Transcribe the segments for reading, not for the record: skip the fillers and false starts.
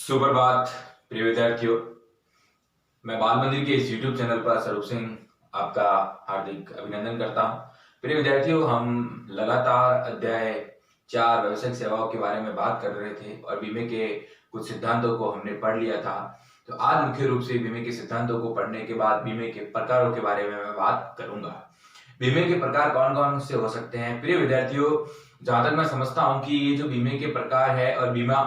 सुप्रभात प्रिय विद्यार्थियों। मैं बाल मंदिर के इस YouTube चैनल पर स्वरूप सिंह आपका हार्दिक अभिनंदन करता हूं। प्रिय विद्यार्थियों, हम लगातार अध्याय 4 व्यावसायिक सेवाओं के बारे में बात कर रहे थे और बीमे के कुछ सिद्धांतों को हमने पढ़ लिया था। तो आज मुख्य रूप से बीमे के सिद्धांतों को पढ़ने के बाद बीमे के प्रकारों के बारे में मैं बात करूंगा। बीमे के प्रकार कौन कौन से हो सकते हैं? प्रिय विद्यार्थियों, जहां तक मैं समझता हूं कि ये जो बीमे के प्रकार है और बीमा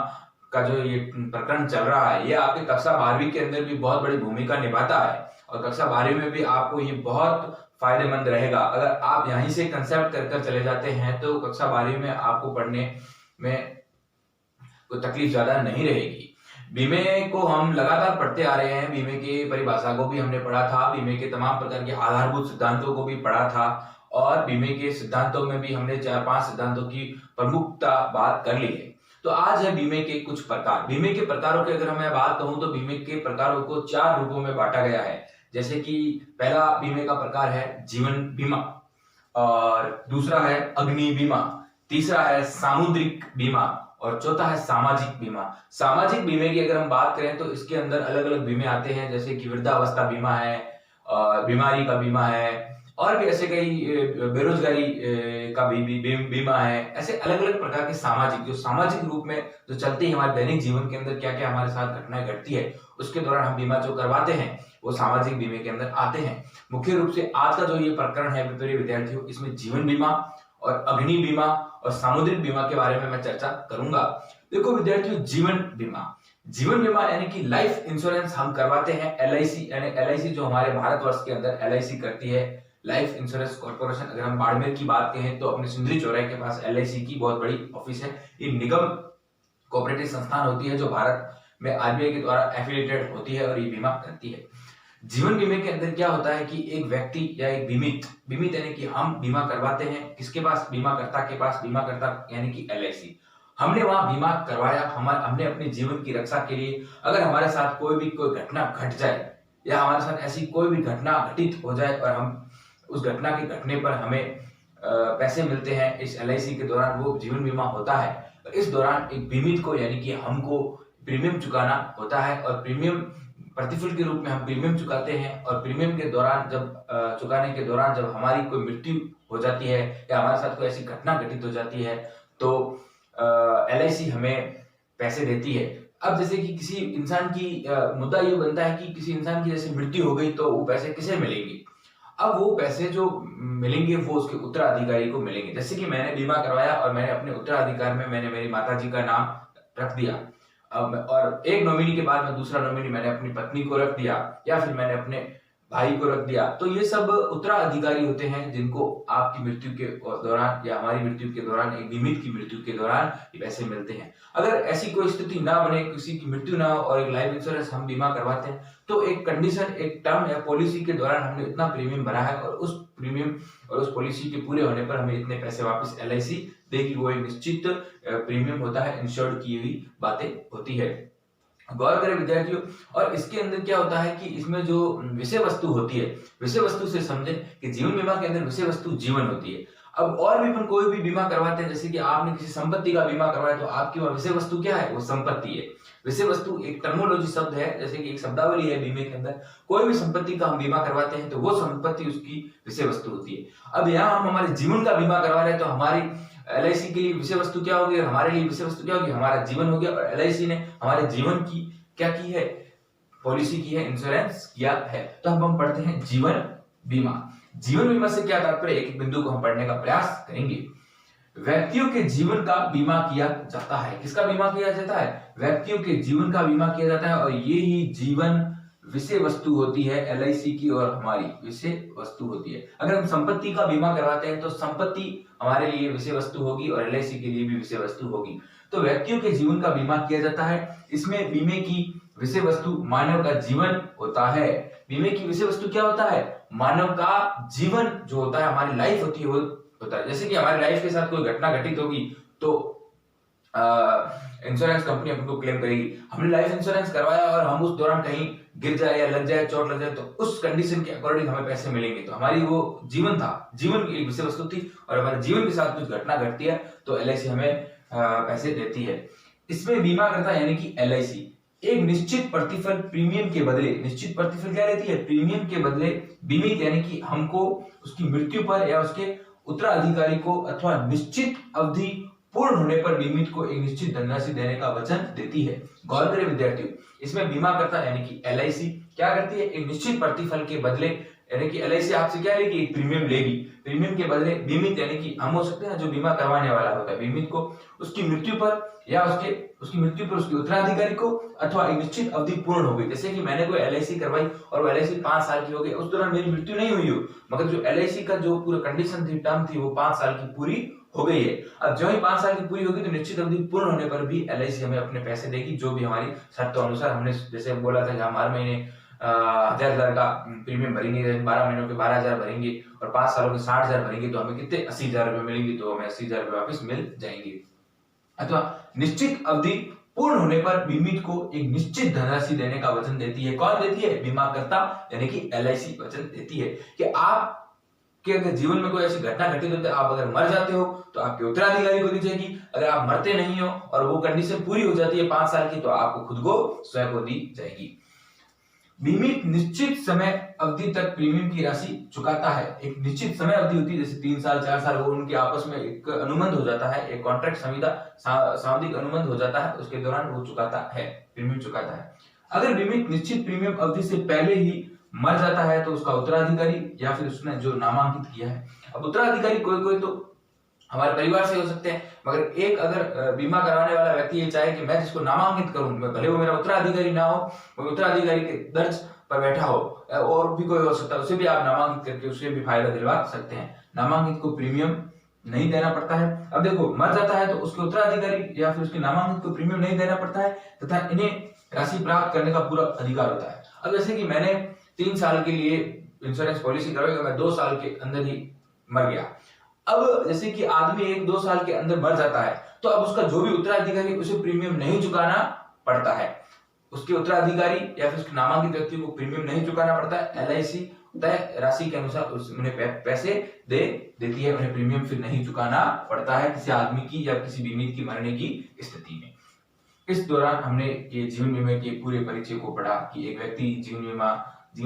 का जो ये प्रकरण चल रहा है, ये आपके कक्षा 12वीं के अंदर भी बहुत बड़ी भूमिका निभाता है और कक्षा 12वीं में भी आपको ये बहुत फायदेमंद रहेगा। अगर आप यहीं से कंसेप्ट कर चले जाते हैं तो कक्षा 12वीं में आपको पढ़ने में कोई तकलीफ ज्यादा नहीं रहेगी। बीमे को हम लगातार पढ़ते आ रहे हैं। बीमे की परिभाषा को भी हमने पढ़ा था, बीमे के तमाम प्रकार के आधारभूत सिद्धांतों को भी पढ़ा था और बीमे के सिद्धांतों में भी हमने 4-5 सिद्धांतों की प्रमुखता बात कर ली है। तो आज है बीमे के कुछ प्रकार। बीमे के प्रकारों की अगर मैं बात कहूं तो बीमे के प्रकारों को 4 रूपों में बांटा गया है। जैसे कि पहला बीमे का प्रकार है जीवन बीमा, और दूसरा है अग्नि बीमा, तीसरा है सामुद्रिक बीमा और चौथा है सामाजिक बीमा। सामाजिक बीमे की अगर हम बात करें तो इसके अंदर अलग अलग बीमे आते हैं, जैसे कि वृद्धावस्था बीमा है, बीमारी का बीमा है और भी ऐसे कई बेरोजगारी का भी बीमा है। ऐसे अलग अलग प्रकार के सामाजिक रूप में जो चलते हैं हमारे दैनिक जीवन के अंदर, क्या क्या हमारे साथ घटनाएं घटती है उसके दौरान हम बीमा जो करवाते हैं वो सामाजिक बीमे के अंदर आते हैं। मुख्य रूप से आज का जो ये प्रकरण है प्रिय विद्यार्थियों, इसमें जीवन बीमा और अग्नि बीमा और सामुद्रिक बीमा के बारे में मैं चर्चा करूंगा। देखो विद्यार्थियों, जीवन बीमा यानी कि लाइफ इंश्योरेंस हम करवाते हैं। एलआईसी यानी एलआईसी जो हमारे भारतवर्ष के अंदर एलआईसी करती है, लाइफ इंश्योरेंस कॉर्पोरेशन। अगर हम बाड़मेर की बात कहें तो अपने सिंदरी चौराहे के पास एलआईसी की बहुत बड़ी ऑफिस है। ये निगम कोऑपरेटिव संस्थान होती है जो भारत में आरबीआई के द्वारा एफिलिएटेड होती है और ये बीमा करती है। जीवन बीमे के अंदर क्या होता है कि एक व्यक्ति या एक बीमित यानी कि हम बीमा करवाते हैं किसके पास? बीमाकर्ता के पास। बीमाकर्ता यानी कि एलआईसी। हमने वहां बीमा करवाया, हमने अपने जीवन की रक्षा के लिए। अगर हमारे साथ कोई घटना घट जाए या हमारे साथ ऐसी कोई भी घटना घटित हो जाए और हम उस घटना के घटने पर हमें पैसे मिलते हैं इस एलआईसी के दौरान, वो जीवन बीमा होता है। इस दौरान एक बीमित को यानी कि हमको प्रीमियम चुकाना होता है और प्रीमियम प्रतिफल के रूप में हम प्रीमियम चुकाते हैं। और प्रीमियम के दौरान जब चुकाने के दौरान जब हमारी कोई मृत्यु हो जाती है या हमारे साथ कोई ऐसी घटना घटित हो जाती है तो एलआईसी हमें पैसे देती है। अब जैसे कि किसी इंसान की मुद्दा ये बनता है कि किसी इंसान की जैसे मृत्यु हो गई तो वो पैसे किसे मिलेंगे? अब वो पैसे जो मिलेंगे वो उसके उत्तराधिकारी को मिलेंगे। जैसे कि मैंने बीमा करवाया और मैंने अपने उत्तराधिकार में मैंने मेरी माताजी का नाम रख दिया, और एक नॉमिनी के बाद में दूसरा नॉमिनी मैंने अपनी पत्नी को रख दिया या फिर मैंने अपने भाई को रख दिया, तो ये सब उत्तराधिकारी होते हैं जिनको आपकी मृत्यु के दौरान या हमारी मृत्यु के दौरान, एक बीमित की मृत्यु के दौरान ये पैसे मिलते हैं। अगर ऐसी कोई स्थिति ना बने, किसी की मृत्यु ना हो और एक लाइफ इंश्योरेंस हम बीमा करवाते हैं तो एक कंडीशन, एक टर्म या पॉलिसी के दौरान हमने इतना प्रीमियम भरा है और उस प्रीमियम और उस पॉलिसी के पूरे होने पर हमें इतने पैसे वापस एलआईसी देगी। वो एक निश्चित प्रीमियम होता है, इंश्योर्ड की हुई बातें होती है। गौर करें विद्यार्थियों, और इसके अंदर क्या होता है कि इसमें जो विषय वस्तु होती है, विषय वस्तु से समझें कि जीवन बीमा के अंदर विषय वस्तु जीवन होती है। अब और भी अपन कोई भी बीमा करवाते हैं, जैसे कि आपने किसी संपत्ति का बीमा करवाया तो आपकी वह विषय वस्तु क्या है? वो संपत्ति है। विषय वस्तु एक टर्मोलॉजी शब्द है, जैसे कि एक शब्दावली है बीमे के अंदर। कोई भी संपत्ति का हम बीमा करवाते हैं तो वो संपत्ति उसकी विषय वस्तु होती है। अब यहाँ हम हमारे जीवन का बीमा करवा रहे हैं तो हमारी एलआईसी के लिए विषय वस्तु क्या होगी और हमारे लिए विषय वस्तु क्या होगी? हमारा जीवन हो गया। और एलआईसी ने हमारे जीवन की क्या की है? पॉलिसी की है, इंश्योरेंस किया है। तो अब हम पढ़ते हैं जीवन बीमा। जीवन बीमा से क्या तात्पर्य, एक एक बिंदु को हम पढ़ने का प्रयास करेंगे। व्यक्तियों के जीवन का बीमा किया जाता है। किसका बीमा किया जाता है? व्यक्तियों के जीवन का बीमा किया जाता है और ये ही जीवन विषय वस्तु होती है एलआईसी की और हमारी विषय वस्तु होती है। अगर हम संपत्ति का बीमा करवाते हैं तो संपत्ति हमारे लिए विषय वस्तु होगी और एलआईसी के लिए भी विषय वस्तु होगी। तो व्यक्तियों के जीवन का बीमा किया जाता है। इसमें बीमे की विषय वस्तु मानव का जीवन होता है। बीमे की विषय वस्तु क्या होता है? मानव का जीवन जो होता है, हमारी लाइफ होती है, वो होता है। जैसे कि हमारी लाइफ के साथ कोई घटना घटित होगी तो इंश्योरेंस कंपनी हमको क्लेम करेगी। हमने लाइफ इंश्योरेंस करवाया और हम उस दौरान कहीं गिर जाए या लग जाए, चोट लग जाए, तो उस कंडीशन के अकॉर्डिंग हमें पैसे मिलेंगे। तो हमारी वो जीवन था, जीवन की एक विषय वस्तु थी और हमारे जीवन के साथ कुछ घटना घटती है तो एलआईसी हमें पैसे देती है। इसमें बीमा करता है यानी कि एलआईसी एक निश्चित प्रतिफल प्रीमियम के बदले, निश्चित प्रतिफल क्या रहती है, प्रीमियम के बदले बीमित यानी कि हमको उसकी मृत्यु पर या उसके उत्तराधिकारी को अथवा निश्चित अवधि पूर्ण होने पर बीमित को एक निश्चित धनराशि देने का वचन देती है। गौर करें विद्यार्थियों, इसमें बीमाकर्ता यानी कि एलआईसी क्या करती है, एक निश्चित प्रतिफल के बदले यानी कि एलआईसी आपसे क्या लेगी, एक प्रीमियम लेगी, प्रीमियम के बदले बीमित यानी कि हम हो सकते हैं जो बीमा करवाने वाला होता है, बीमित को उसकी मृत्यु पर या उसकी मृत्यु पर उसके उत्तराधिकारी को अथवा एक निश्चित अवधि पूर्ण हो गई। जैसे कि मैंने कोई एलआईसी करवाई और वो एलआईसी 5 साल की हो गई, उस दौरान मेरी मृत्यु नहीं हुई हो, मगर जो एलआईसी का जो पूरा कंडीशन थी, टर्म थी, वो 5 साल की पूरी हो गई है। अब जो ही 5 साल की पूरी होगी तो निश्चित अवधि पूर्ण होने पर भी एलआईसी हमें अपने पैसे देगी, जो भी हमारी शर्तों अनुसार। हमने जैसे बोला था कि हम हर महीने 1000 का प्रीमियम भरेंगे, 12 महीनों के 12,000 भरेंगे और 5 सालों के 60,000 भरेंगे, तो हमें कितने 80,000 रुपए मिलेंगे, तो हमें 80,000 रुपए वापस मिल जाएंगे। अथवा निश्चित अवधि पूर्ण होने पर बीमित को एक निश्चित धनराशि देने का वचन देती है। कौन देती है, बीमाकर्ता यानी कि एलआईसी वचन देती है कि आप कि अगर जीवन में कोई ऐसी घटना घटित होती है, आप अगर मर जाते हो तो आपके उत्तराधिकारी को दी जाएगी, अगर आप मरते नहीं हो और वो कंडीशन पूरी हो जाती है 5 साल की, तो आपको खुद को स्वयं को दी जाएगी। बीमित निश्चित समय अवधि तक प्रीमियम की राशि चुकाता है। एक निश्चित समय अवधि होती है, जैसे 3 साल 4 साल, वो उनके आपस में एक अनुबंध हो जाता है, एक कॉन्ट्रैक्ट संविदा सावधिक अनुबंध हो जाता है, उसके दौरान वो चुकाता है, प्रीमियम चुकाता है। अगर बीमित निश्चित प्रीमियम अवधि से पहले ही मर जाता है तो उसका उत्तराधिकारी या फिर उसने जो नामांकित किया है, अब उत्तराधिकारी कोई तो हमारे परिवार से हो सकते हैं, मगर एक अगर बीमा कराने वाला व्यक्ति ये चाहे कि मैं जिसको नामांकित करूं, मैं भले वो मेरा उत्तराधिकारी ना हो, वो उत्तराधिकारी के दर्ज पर बैठा हो, और भी कोई हो सकता है, उसे भी आप नामांकित करके उसे भी फायदा दिलवा सकते हैं। नामांकित को प्रीमियम नहीं देना पड़ता है। अब देखो, मर जाता है तो उसके उत्तराधिकारी या फिर उसके नामांकित को प्रीमियम नहीं देना पड़ता है तथा इन्हें राशि प्राप्त करने का पूरा अधिकार होता है। अब जैसे कि मैंने 3 साल के लिए इंश्योरेंस पॉलिसी करवाई, मैं 2 साल के अंदर ही मर गया। अब जैसे कि आदमी 1-2 साल के अंदर मर जाता है, तो अब उसका जो भी उत्तराधिकारी, उसे प्रीमियम नहीं चुकाना पड़ता है। उसके उत्तराधिकारी या फिर उसके नामांकित व्यक्ति को प्रीमियम नहीं चुकाना पड़ता है। एलआईसी तय राशि के अनुसार उन्हें पैसे दे देती है, उन्हें प्रीमियम फिर नहीं चुकाना पड़ता है किसी आदमी की या किसी बीमित की मरने की स्थिति में। इस दौरान हमने ये जीवन बीमे के पूरे परिचय को पढ़ा कि एक व्यक्ति जीवन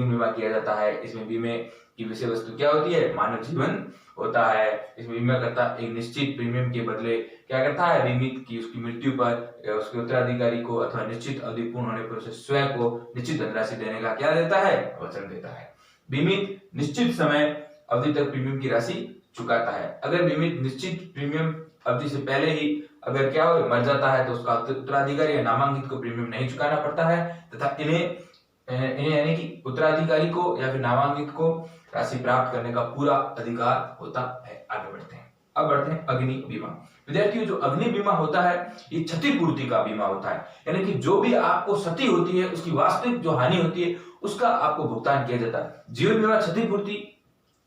बीमा किया जाता है। इसमें बीमे की विषय वस्तु क्या होती है, मानव जीवन होता है। इसमें बीमा करता एक निश्चित प्रीमियम के बदले क्या करता है, बीमित की उसकी मृत्यु पर उसके उत्तराधिकारी को अथवा निश्चित अवधि पूर्ण होने पर उसे स्वयं को निश्चित धनराशि देने का क्या देता है, वचन देता है। बीमित निश्चित समय अवधि तक प्रीमियम की राशि चुकाता है। अगर बीमित निश्चित प्रीमियम अवधि से पहले ही अगर क्या हो, मर जाता है, तो उसका उत्तराधिकारी या नामांकित को प्रीमियम नहीं चुकाना पड़ता है तथा इन्हें यानी कि उत्तराधिकारी को या फिर नामांकित को राशि प्राप्त करने का पूरा अधिकार होता है। आगे बढ़ते हैं। अब बढ़ते हैं अग्नि बीमा। विद्यार्थियों, जो अग्नि बीमा होता है ये क्षतिपूर्ति का बीमा होता है, यानी कि जो भी आपको क्षति होती है उसकी वास्तविक जो हानि होती है उसका आपको भुगतान किया जाता है। जीवन बीमा क्षतिपूर्ति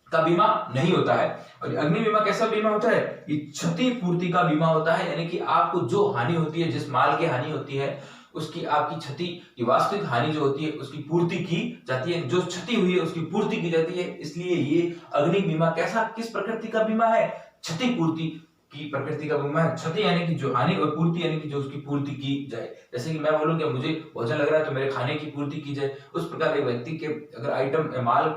का बीमा नहीं होता है। और अग्नि बीमा कैसा बीमा होता है, ये क्षतिपूर्ति का बीमा होता है, यानी कि आपको जो हानि होती है, जिस माल की हानि होती है, उसकी आपकी क्षति की वास्तविक हानि जो होती है उसकी पूर्ति की जाती है, जो क्षति हुई है उसकी पूर्ति की जाती है। इसलिए ये अग्नि बीमा कैसा, किस प्रकृति का बीमा है, क्षतिपूर्ति की प्रकृति का बीमा है। क्षति यानी कि जो हानि और पूर्ति यानी कि जो उसकी पूर्ति की जाए। जैसे कि मैं बोलूं कि मुझे भोजन लग रहा है तो मेरे खाने की पूर्ति की जाए, उस प्रकार एक व्यक्ति के अगर आइटम माल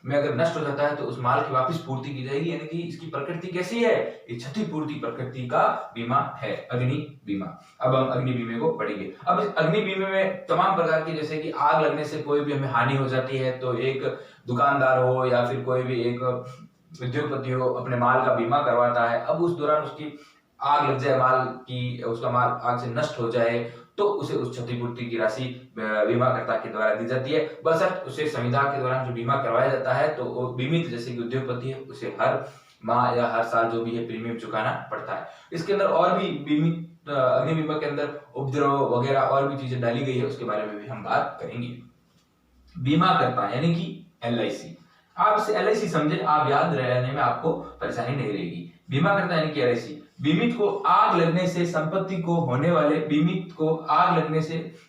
में अगर नष्ट हो जाता है तो उस माल की वापस पूर्ति की जाएगी, यानी कि इसकी प्रकृति कैसी है, ये क्षतिपूर्ति प्रकृति का बीमा है अग्नि बीमा। अब हम अग्नि बीमे को पढ़ेंगे। अब इस अग्नि बीमे में तमाम प्रकार की, जैसे कि आग लगने से कोई भी हमें हानि हो जाती है तो एक दुकानदार हो या फिर कोई भी एक उद्योगपति हो अपने माल का बीमा करवाता है। अब उस दौरान उसकी आग लग जाए, माल की उसका माल आग से नष्ट हो जाए तो उसे उस क्षतिपूर्ति की राशि बीमाकर्ता के द्वारा दी जाती है। बशर्ते उसे संविदा के दौरान जो बीमा करवाया जाता है तो वो बीमित जैसे कि उद्योगपति है उसे हर माह या हर साल जो भी है प्रीमियम चुकाना पड़ता है। इसके अंदर और भी बीमित अग्नि बीमा के अंदर उपद्रव वगैरह और भी चीजें डाली गई है, उसके बारे में भी हम बात करेंगे। बीमा करता यानी कि एलआईसी, आप इसे एलआईसी समझे, आप याद रहने में आपको परेशानी नहीं रहेगी। बीमा करता यानी कि एलआईसी बीमित को आग लगने से संपत्ति को होने वाले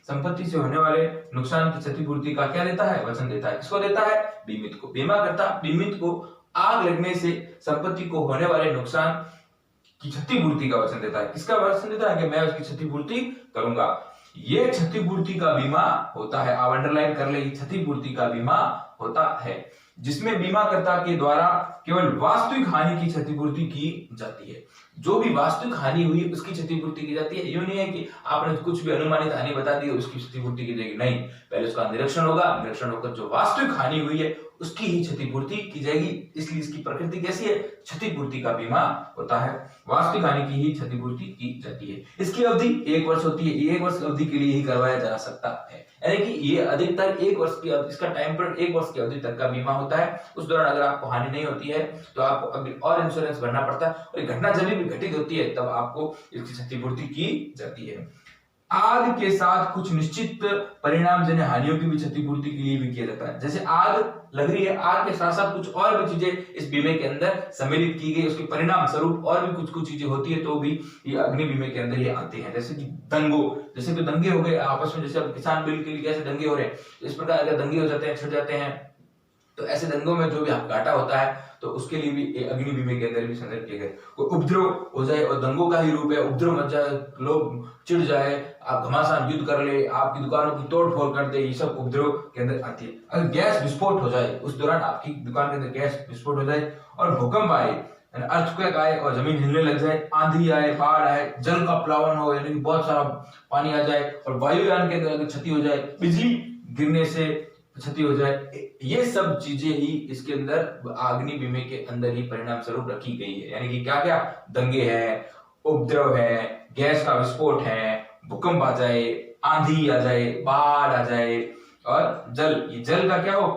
संपत्ति से होने वाले नुकसान की क्षतिपूर्ति का क्या देता है, वचन देता है। किसको देता है, बीमित को। बीमा करता बीमित को आग लगने से संपत्ति को होने वाले नुकसान की क्षतिपूर्ति का वचन देता है। किसका वचन देता है कि मैं उसकी क्षतिपूर्ति करूंगा। ये क्षतिपूर्ति का बीमा होता है। आप अंडरलाइन कर ले, क्षतिपूर्ति का बीमा होता है, जिसमें बीमाकर्ता के द्वारा केवल वास्तविक हानि की क्षतिपूर्ति की जाती है। जो भी वास्तविक हानि हुई उसकी क्षतिपूर्ति की जाती है। ये नहीं है कि आपने कुछ भी अनुमानित हानि बता दी उसकी क्षतिपूर्ति की जाएगी, नहीं, पहले उसका निरीक्षण होगा, निरीक्षण होकर जो वास्तविक हानि हुई है उसकी ही क्षतिपूर्ति की जाएगी। इसलिए इसकी प्रकृति कैसी है, क्षतिपूर्ति का बीमा होता है, वास्तविक हानि की ही क्षतिपूर्ति की जाती है। इसकी अवधि 1 वर्ष होती है, 1 वर्ष अवधि के लिए ही करवाया जा सकता है, यानी कि ये अधिकतर 1 वर्ष की, इसका टाइम पीरियड 1 वर्ष की अवधि तक का बीमा होता है। उस दौरान अगर आपको हानि नहीं होती है तो आपको अभी और इंश्योरेंस भरना पड़ता है, और घटना जब भी घटित होती है तब आपको इसकी क्षतिपूर्ति की जाती है। आग के साथ कुछ निश्चित परिणामजन्य हानियों की भी क्षतिपूर्ति के लिए भी किया जाता है। जैसे आग लग रही है, आग के साथ साथ कुछ और भी चीजें इस बीमे के अंदर सम्मिलित की गई, उसके परिणाम स्वरूप और भी कुछ चीजें होती है तो भी ये अग्नि बीमे के अंदर ये आते हैं। जैसे कि जैसे कि दंगे हो गए आपस में, जैसे अब किसान बिल के लिए कैसे दंगे हो रहे हैं, इस प्रकार अगर दंगे हो जाते हैं, छिड़ जाते हैं, तो ऐसे दंगों में जो भी घाटा होता है तो उसके लिए भी अग्नि बीमे के अंदर भी संदर्भ किए गए। कोई उपद्रव हो जाए, और दंगों का ही रूप है, उपद्रव मच जाए, लोग चिढ़ जाए, आप घमासान युद्ध कर ले, आपकी दुकानों की तोड़फोड़ कर दे, ये सब उपद्रव के अंदर आती है। अगर गैस विस्फोट हो जाए, उस दौरान आपकी दुकान के अंदर गैस विस्फोट हो जाए, और भूकंप आए, अर्थक्वेक आए और जमीन हिलने लग जाए, आंधी आए, बाढ़ आए, जल का प्लावन हो, यानी बहुत सारा पानी आ जाए, और वायुयान के अंदर क्षति हो जाए, बिजली गिरने से क्षति हो जाए, ये सब चीजें ही इसके अंदर अग्नि बीमे के अंदर ही परिणाम स्वरूप रखी गई है। यानी कि क्या क्या, दंगे हैं, उपद्रव है, गैस का विस्फोट है, भूकंप आ जाए, आंधी आ जाए, बाढ़ आ जाए, और जल का क्या हो,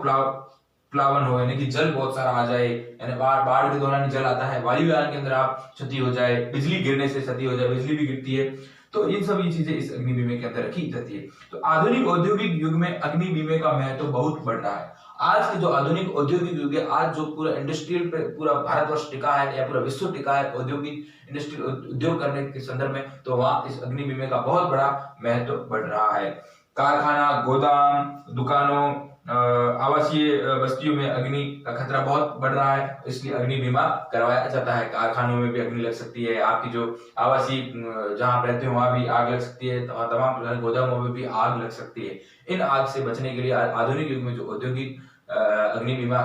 प्लावन हो, यानी कि जल बहुत सारा आ जाए, यानी बाढ़ के दौरान जल आता है, वायुयान के अंदर आप क्षति हो जाए, बिजली गिरने से क्षति हो जाए, बिजली भी गिरती है, तो इन सभी चीजें इस अग्नि बीमे के अंदर रखी जाती है। तो आधुनिक औद्योगिक युग में अग्नि बीमे का महत्व तो बहुत बढ़ रहा है। आज के जो आधुनिक औद्योगिक युग है, आज जो पूरा इंडस्ट्रियल पे पूरा भारतवर्ष टिका है या पूरा विश्व टिका है औद्योगिक इंडस्ट्रियल उद्योग करने के संदर्भ में, तो वहां इस अग्नि बीमे का बहुत बड़ा महत्व बढ़ रहा है। कारखाना, गोदाम, दुकानों, आवासीय बस्तियों में अग्नि का खतरा बहुत बढ़ रहा है, इसलिए अग्नि बीमा करवाया जाता है। कारखानों में भी अग्नि लग सकती है, आपकी जो आवासीय जहां आप रहते हो वहां भी आग लग सकती है, तमाम गोदामों में भी आग लग सकती है। इन आग से बचने के लिए आधुनिक युग में जो औद्योगिक अग्नि बीमा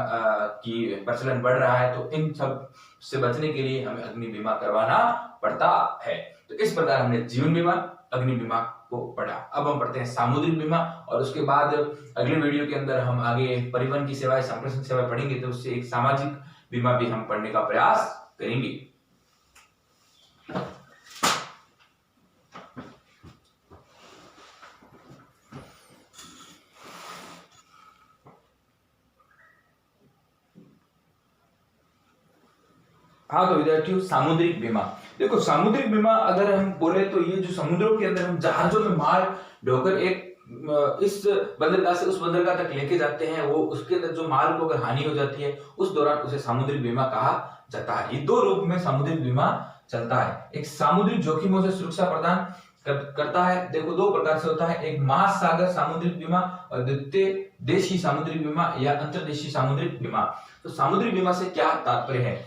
की प्रचलन बढ़ रहा है, तो इन सब से बचने के लिए हमें अग्नि बीमा करवाना पड़ता है। तो इस प्रकार हमने जीवन बीमा, अग्नि बीमा को पढ़ा। अब हम पढ़ते हैं सामुद्रिक बीमा, और उसके बाद अगले वीडियो के अंदर हम आगे परिवहन की सेवाएं, संप्रेषण सेवाएं पढ़ेंगे, तो उससे एक सामाजिक बीमा भी हम पढ़ने का प्रयास करेंगे। हाँ तो विद्यार्थियों, सामुद्रिक बीमा, देखो सामुद्रिक बीमा अगर हम बोले तो ये जो समुद्रों के अंदर हम जहाजों में माल ढोकर एक इस बंदरगाह से उस बंदरगाह तक लेके जाते हैं, वो उसके अंदर जो माल को अगर हानि हो जाती है उस दौरान उसे सामुद्रिक बीमा कहा जाता है। ये दो रूप में सामुद्रिक बीमा चलता है। एक सामुद्रिक जोखिमों से सुरक्षा प्रदान करता है, देखो दो प्रकार से होता है, एक महासागर सामुद्रिक बीमा और द्वितीय देशी सामुद्रिक बीमा या अंतर्देशीय सामुद्रिक बीमा। तो सामुद्रिक बीमा से क्या तात्पर्य है,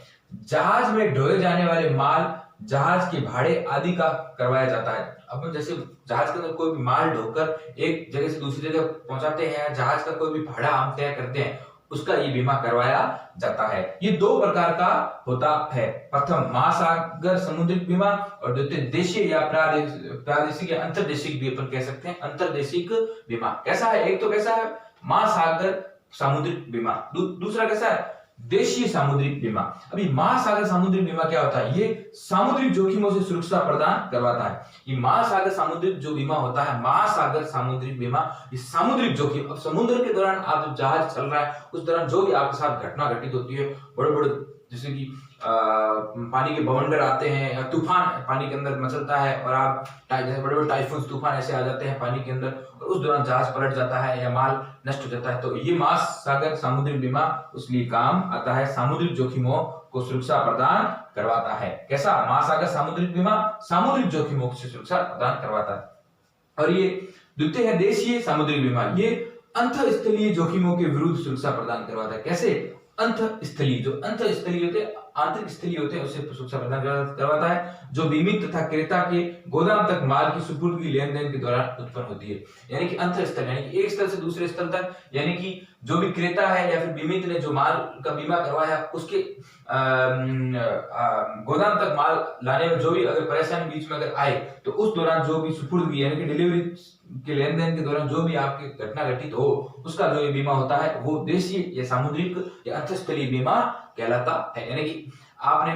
जहाज में ढोए जाने वाले माल, जहाज के भाड़े आदि का करवाया जाता है। अब जैसे जहाज के अंदर कोई भी माल ढोकर एक जगह से दूसरी जगह पहुंचाते हैं, जहाज का कोई भी भाड़ा हम तय करते हैं, उसका ये बीमा करवाया जाता है। ये दो प्रकार का होता है, प्रथम महासागर समुद्रिक बीमा और द्वितीय देशीय या प्रादेशिक या अंतर्देशिक भी अपन कह सकते हैं, अंतर्देशिक बीमा। कैसा है, एक तो कैसा है महासागर सामुद्रिक बीमा, दूसरा कैसा है देशीय सामुद्रिक बीमा। अभी महासागर सामुद्रिक बीमा क्या होता है, ये सामुद्रिक जोखिमों से सुरक्षा प्रदान करवाता है। ये महासागर सामुद्रिक जो बीमा होता है, महासागर सामुद्रिक बीमा, ये सामुद्रिक जोखिम, अब समुद्र के दौरान आप जब जहाज चल रहा है उस दौरान जो भी आपके साथ घटना घटित होती है, बड़े बड़े जैसे कि पानी के बवंडर आते हैं या तूफान पानी के अंदर मचलता है, और आप जैसे बड़े बड़े टाइफून तूफान ऐसे आ जाते हैं पानी के अंदर, और उस दौरान जहाज पलट जाता है या माल नष्ट हो जाता है, तो ये महासागर सामुद्रिक बीमा उस लिए काम आता है, सामुद्रिक जोखिमों को सुरक्षा प्रदान करवाता है। कैसा, महासागर सामुद्रिक बीमा सामुद्रिक जोखिमों से सुरक्षा प्रदान करवाता है। और ये द्वितीय है देशीय सामुद्रिक बीमा, ये अंतःस्थलीय जोखिमों के विरुद्ध सुरक्षा प्रदान करवाता है। कैसे, अंतस्थली, जो अंतस्थली होते हैं, आंतरिक स्थली होते हैं, उससे सुरक्षा प्रदान करवाता है, जो बीमित तथा क्रेता के गोदाम तक माल की सुपुर्दगी लेन देन के दौरान उत्पन्न होती है। यानी कि अंतस्थल, यानी कि एक स्थल से दूसरे स्थल तक, यानी कि जो भी क्रेता है या फिर बीमित ने जो माल का बीमा करवाया उसके गोदाम तक माल लाने में जो भी अगर परेशानी बीच में अगर आए, तो उस दौरान जो भी सुपुर्दगी यानी कि डिलीवरी के लेन देन के दौरान जो भी आपकी घटना घटित हो, उसका जो ये बीमा होता है वो देशीय या सामुद्रिक या अंतस्थलीय बीमा कहलाता है। यानी कि आपने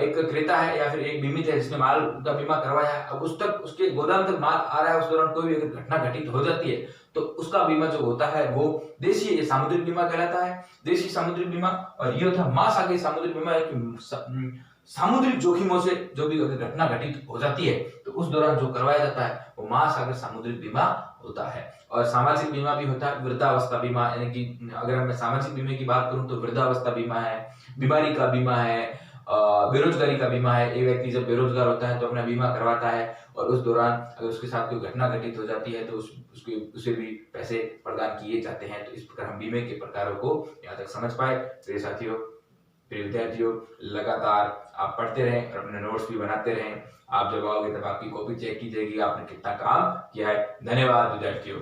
एक क्रेता है या फिर एक बीमित है जिसने माल का बीमा करवाया है, अब उस तक उसके गोदाम तक माल आ रहा है, उस दौरान कोई भी अगर घटना घटित हो जाती है तो उसका बीमा जो होता है वो देशीय या सामुद्रिक बीमा कहलाता है, देशीय सामुद्रिक बीमा। और ये होता है महासागरीय सामुद्रिक बीमा, एक सामुद्रिक जोखिमों से जो भी अगर घटना घटित हो जाती है तो उस दौरान जो करवाया जाता है वो महासागर सामुद्रिक बीमा होता है। और सामाजिक बीमा भी होता है, वृद्धावस्था बीमा, यानी कि अगर मैं सामाजिक बीमे की बात करूं तो वृद्धावस्था बीमा है, बीमारी का बीमा है, बेरोजगारी का बीमा है। एक व्यक्ति जब बेरोजगार होता है तो अपना बीमा करवाता है और उस दौरान अगर उसके साथ कोई घटना घटित हो जाती है तो उसे भी पैसे प्रदान किए जाते हैं। तो इस प्रकार हम बीमे के प्रकारों को यहाँ तक समझ पाए। प्रिय साथियों, प्रिय विद्यार्थियों, लगातार आप पढ़ते रहें और अपने नोट्स भी बनाते रहें। आप जब आओगे तब आपकी कॉपी चेक की जाएगी आपने कितना काम किया है। धन्यवाद विद्यार्थियों।